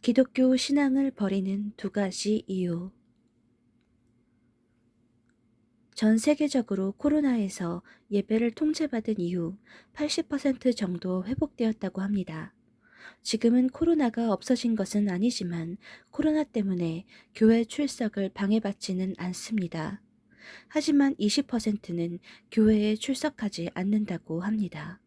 기독교 신앙을 버리는 두 가지 이유. 전 세계적으로 코로나에서 예배를 통제받은 이후 80% 정도 회복되었다고 합니다. 지금은 코로나가 없어진 것은 아니지만 코로나 때문에 교회 출석을 방해받지는 않습니다. 하지만 20%는 교회에 출석하지 않는다고 합니다.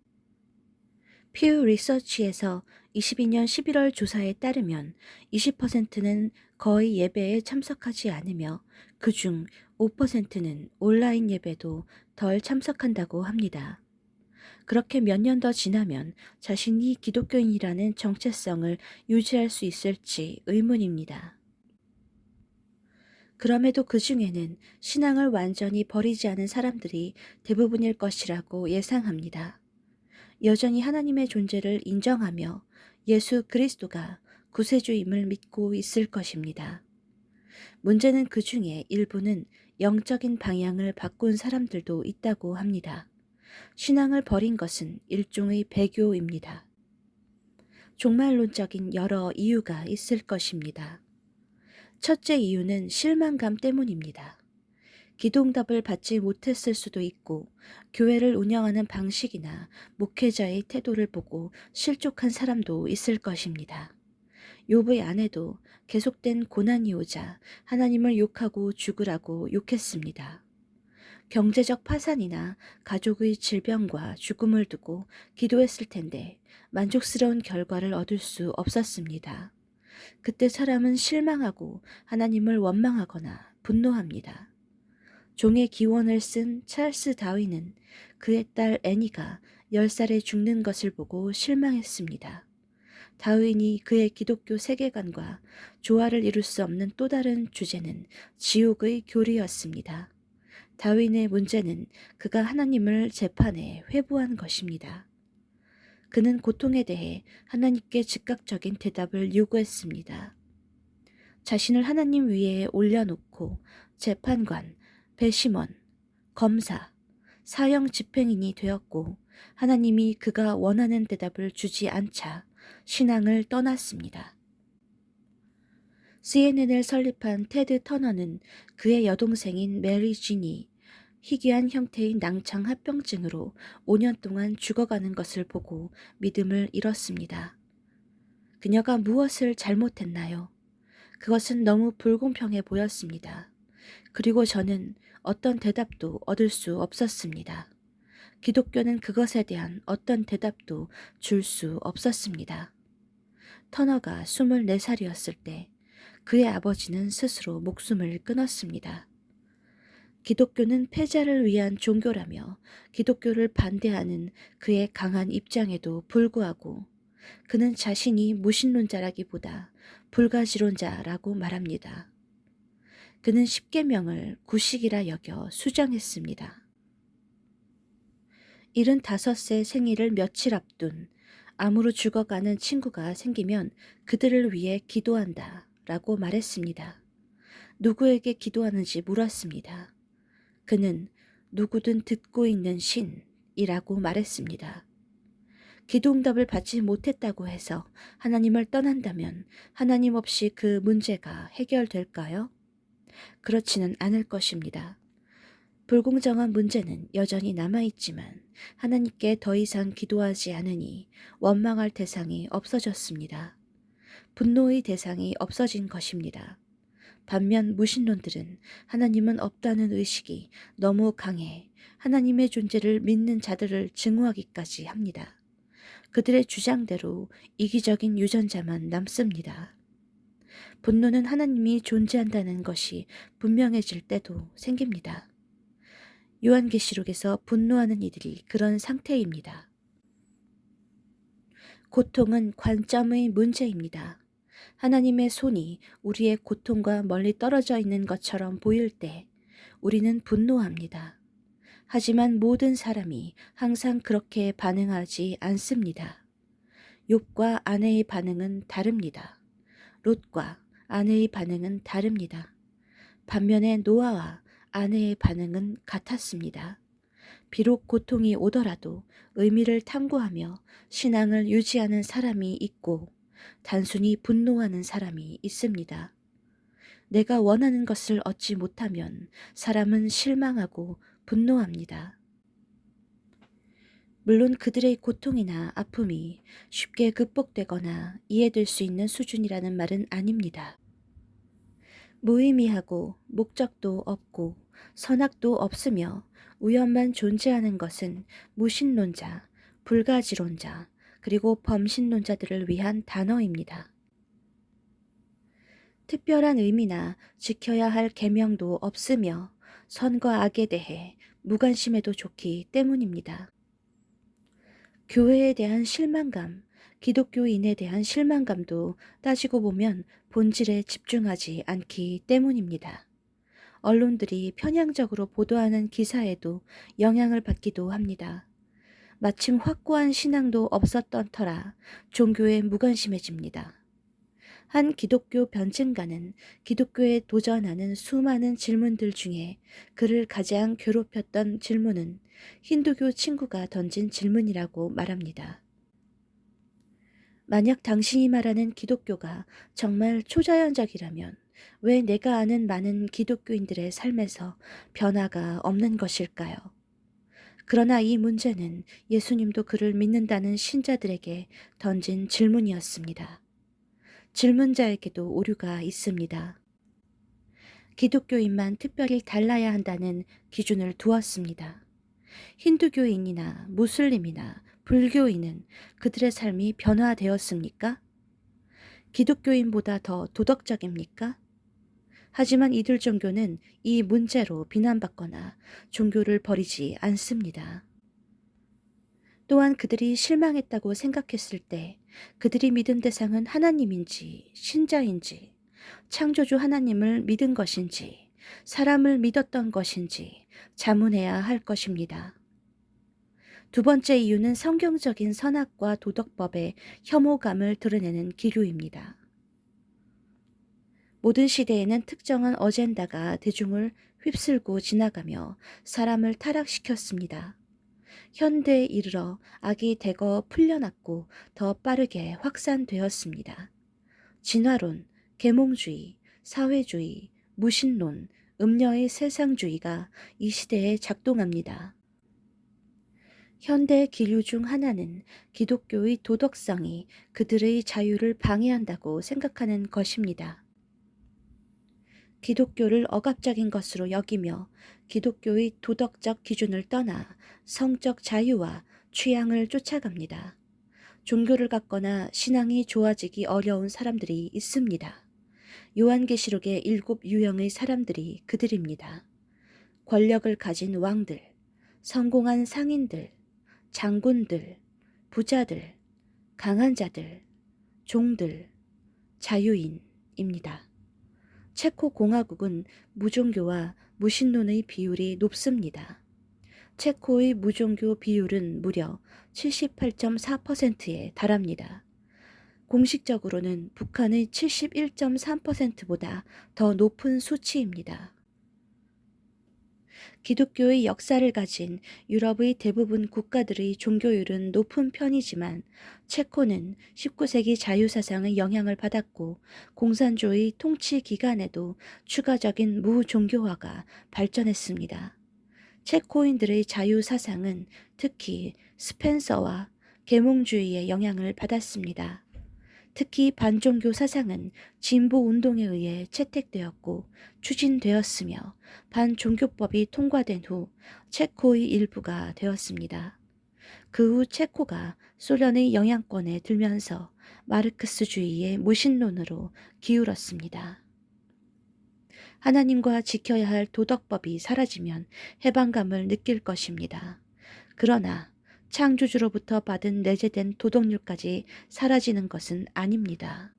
퓨 리서치에서 22년 11월 조사에 따르면 20%는 거의 예배에 참석하지 않으며 그중 5%는 온라인 예배도 덜 참석한다고 합니다. 그렇게 몇 년 더 지나면 자신이 기독교인이라는 정체성을 유지할 수 있을지 의문입니다. 그럼에도 그 중에는 신앙을 완전히 버리지 않은 사람들이 대부분일 것이라고 예상합니다. 여전히 하나님의 존재를 인정하며 예수 그리스도가 구세주임을 믿고 있을 것입니다. 문제는 그 중에 일부는 영적인 방향을 바꾼 사람들도 있다고 합니다. 신앙을 버린 것은 일종의 배교입니다. 종말론적인 여러 이유가 있을 것입니다. 첫째 이유는 실망감 때문입니다. 기도응답을 받지 못했을 수도 있고 교회를 운영하는 방식이나 목회자의 태도를 보고 실족한 사람도 있을 것입니다. 욥의 아내도 계속된 고난이 오자 하나님을 욕하고 죽으라고 욕했습니다. 경제적 파산이나 가족의 질병과 죽음을 두고 기도했을 텐데 만족스러운 결과를 얻을 수 없었습니다. 그때 사람은 실망하고 하나님을 원망하거나 분노합니다. 종의 기원을 쓴 찰스 다윈은 그의 딸 애니가 10살에 죽는 것을 보고 실망했습니다. 다윈이 그의 기독교 세계관과 조화를 이룰 수 없는 또 다른 주제는 지옥의 교리였습니다. 다윈의 문제는 그가 하나님을 재판해 회부한 것입니다. 그는 고통에 대해 하나님께 즉각적인 대답을 요구했습니다. 자신을 하나님 위에 올려놓고 재판관, 배심원, 검사, 사형 집행인이 되었고 하나님이 그가 원하는 대답을 주지 않자 신앙을 떠났습니다. CNN을 설립한 테드 터너는 그의 여동생인 메리 진이 희귀한 형태의 낭창 합병증으로 5년 동안 죽어가는 것을 보고 믿음을 잃었습니다. 그녀가 무엇을 잘못했나요? 그것은 너무 불공평해 보였습니다. 그리고 저는 어떤 대답도 얻을 수 없었습니다. 기독교는 그것에 대한 어떤 대답도 줄 수 없었습니다. 터너가 24살이었을 때 그의 아버지는 스스로 목숨을 끊었습니다. 기독교는 패자를 위한 종교라며 기독교를 반대하는 그의 강한 입장에도 불구하고 그는 자신이 무신론자라기보다 불가지론자라고 말합니다. 그는 십계명을 구식이라 여겨 수정했습니다. 75세 생일을 며칠 앞둔 암으로 죽어가는 친구가 생기면 그들을 위해 기도한다 라고 말했습니다. 누구에게 기도하는지 물었습니다. 그는 누구든 듣고 있는 신이라고 말했습니다. 기도응답을 받지 못했다고 해서 하나님을 떠난다면 하나님 없이 그 문제가 해결될까요? 그렇지는 않을 것입니다. 불공정한 문제는 여전히 남아있지만 하나님께 더 이상 기도하지 않으니 원망할 대상이 없어졌습니다. 분노의 대상이 없어진 것입니다. 반면 무신론들은 하나님은 없다는 의식이 너무 강해 하나님의 존재를 믿는 자들을 증오하기까지 합니다. 그들의 주장대로 이기적인 유전자만 남습니다. 분노는 하나님이 존재한다는 것이 분명해질 때도 생깁니다. 요한계시록에서 분노하는 이들이 그런 상태입니다. 고통은 관점의 문제입니다. 하나님의 손이 우리의 고통과 멀리 떨어져 있는 것처럼 보일 때 우리는 분노합니다. 하지만 모든 사람이 항상 그렇게 반응하지 않습니다. 욥과 아내의 반응은 다릅니다. 롯과 아내의 반응은 다릅니다. 반면에 노아와 아내의 반응은 같았습니다. 비록 고통이 오더라도 의미를 탐구하며 신앙을 유지하는 사람이 있고 단순히 분노하는 사람이 있습니다. 내가 원하는 것을 얻지 못하면 사람은 실망하고 분노합니다. 물론 그들의 고통이나 아픔이 쉽게 극복되거나 이해될 수 있는 수준이라는 말은 아닙니다. 무의미하고 목적도 없고 선악도 없으며 우연만 존재하는 것은 무신론자, 불가지론자, 그리고 범신론자들을 위한 단어입니다. 특별한 의미나 지켜야 할 계명도 없으며 선과 악에 대해 무관심해도 좋기 때문입니다. 교회에 대한 실망감, 기독교인에 대한 실망감도 따지고 보면 본질에 집중하지 않기 때문입니다. 언론들이 편향적으로 보도하는 기사에도 영향을 받기도 합니다. 마침 확고한 신앙도 없었던 터라 종교에 무관심해집니다. 한 기독교 변증가는 기독교에 도전하는 수많은 질문들 중에 그를 가장 괴롭혔던 질문은 힌두교 친구가 던진 질문이라고 말합니다. 만약 당신이 말하는 기독교가 정말 초자연적이라면 왜 내가 아는 많은 기독교인들의 삶에서 변화가 없는 것일까요? 그러나 이 문제는 예수님도 그를 믿는다는 신자들에게 던진 질문이었습니다. 질문자에게도 오류가 있습니다. 기독교인만 특별히 달라야 한다는 기준을 두었습니다. 힌두교인이나 무슬림이나 불교인은 그들의 삶이 변화되었습니까? 기독교인보다 더 도덕적입니까? 하지만 이들 종교는 이 문제로 비난받거나 종교를 버리지 않습니다. 또한 그들이 실망했다고 생각했을 때 그들이 믿은 대상은 하나님인지 신자인지 창조주 하나님을 믿은 것인지 사람을 믿었던 것인지 자문해야 할 것입니다. 두 번째 이유는 성경적인 선악과 도덕법의 혐오감을 드러내는 기류입니다. 모든 시대에는 특정한 어젠다가 대중을 휩쓸고 지나가며 사람을 타락시켰습니다. 현대에 이르러 악이 대거 풀려났고 더 빠르게 확산되었습니다. 진화론, 계몽주의, 사회주의, 무신론, 음녀의 세상주의가 이 시대에 작동합니다. 현대 기류 중 하나는 기독교의 도덕성이 그들의 자유를 방해한다고 생각하는 것입니다. 기독교를 억압적인 것으로 여기며 기독교의 도덕적 기준을 떠나 성적 자유와 취향을 쫓아갑니다. 종교를 갖거나 신앙이 좋아지기 어려운 사람들이 있습니다. 요한계시록의 7 유형의 사람들이 그들입니다. 권력을 가진 왕들, 성공한 상인들, 장군들, 부자들, 강한 자들, 종들, 자유인입니다. 체코 공화국은 무종교와 무신론의 비율이 높습니다. 체코의 무종교 비율은 무려 78.4%에 달합니다. 공식적으로는 북한의 71.3%보다 더 높은 수치입니다. 기독교의 역사를 가진 유럽의 대부분 국가들의 종교율은 높은 편이지만 체코는 19세기 자유사상의 영향을 받았고 공산주의 통치 기간에도 추가적인 무종교화가 발전했습니다. 체코인들의 자유사상은 특히 스펜서와 계몽주의의 영향을 받았습니다. 특히 반종교 사상은 진보 운동에 의해 채택되었고 추진되었으며 반종교법이 통과된 후 체코의 일부가 되었습니다. 그 후 체코가 소련의 영향권에 들면서 마르크스주의의 무신론으로 기울었습니다. 하나님과 지켜야 할 도덕법이 사라지면 해방감을 느낄 것입니다. 그러나 창조주로부터 받은 내재된 도덕률까지 사라지는 것은 아닙니다.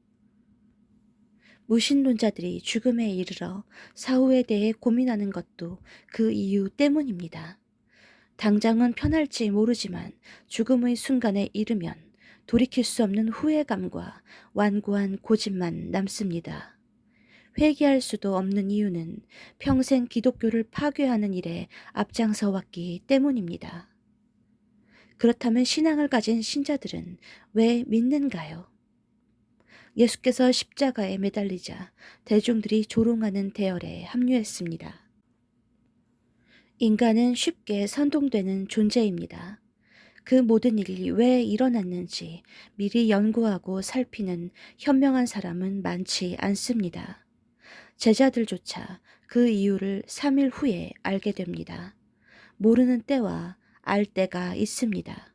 무신론자들이 죽음에 이르러 사후에 대해 고민하는 것도 그 이유 때문입니다. 당장은 편할지 모르지만 죽음의 순간에 이르면 돌이킬 수 없는 후회감과 완고한 고집만 남습니다. 회개할 수도 없는 이유는 평생 기독교를 파괴하는 일에 앞장서 왔기 때문입니다. 그렇다면 신앙을 가진 신자들은 왜 믿는가요? 예수께서 십자가에 매달리자 대중들이 조롱하는 대열에 합류했습니다. 인간은 쉽게 선동되는 존재입니다. 그 모든 일이 왜 일어났는지 미리 연구하고 살피는 현명한 사람은 많지 않습니다. 제자들조차 그 이유를 3일 후에 알게 됩니다. 모르는 때와 알 때가 있습니다.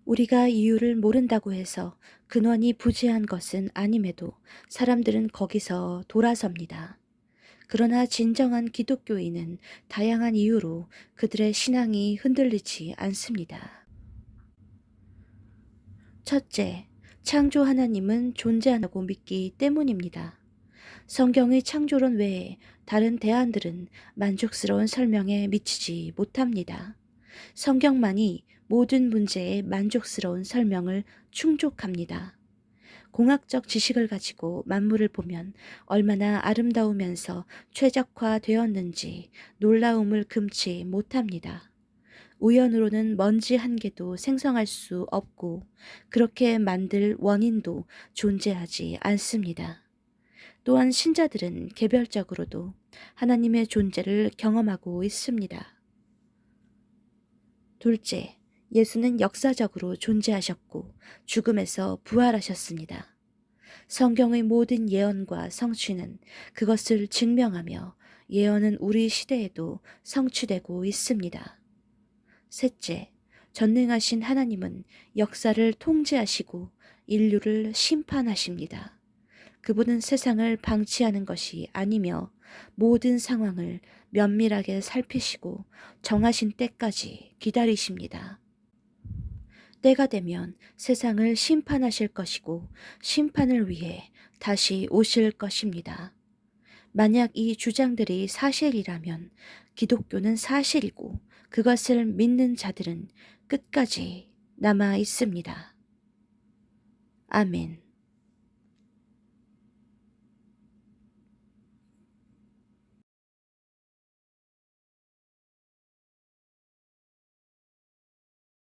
우리가 이유를 모른다고 해서 근원이 부재한 것은 아님에도 사람들은 거기서 돌아섭니다. 그러나 진정한 기독교인은 다양한 이유로 그들의 신앙이 흔들리지 않습니다. 첫째, 창조 하나님은 존재한다고 믿기 때문입니다. 성경의 창조론 외에 다른 대안들은 만족스러운 설명에 미치지 못합니다. 성경만이 모든 문제에 만족스러운 설명을 충족합니다. 공학적 지식을 가지고 만물을 보면 얼마나 아름다우면서 최적화되었는지 놀라움을 금치 못합니다. 우연으로는 먼지 한 개도 생성할 수 없고 그렇게 만들 원인도 존재하지 않습니다. 또한 신자들은 개별적으로도 하나님의 존재를 경험하고 있습니다. 둘째, 예수는 역사적으로 존재하셨고 죽음에서 부활하셨습니다. 성경의 모든 예언과 성취는 그것을 증명하며 예언은 우리 시대에도 성취되고 있습니다. 셋째, 전능하신 하나님은 역사를 통제하시고 인류를 심판하십니다. 그분은 세상을 방치하는 것이 아니며 모든 상황을 면밀하게 살피시고 정하신 때까지 기다리십니다. 때가 되면 세상을 심판하실 것이고 심판을 위해 다시 오실 것입니다. 만약 이 주장들이 사실이라면 기독교는 사실이고 그것을 믿는 자들은 끝까지 남아 있습니다. 아멘.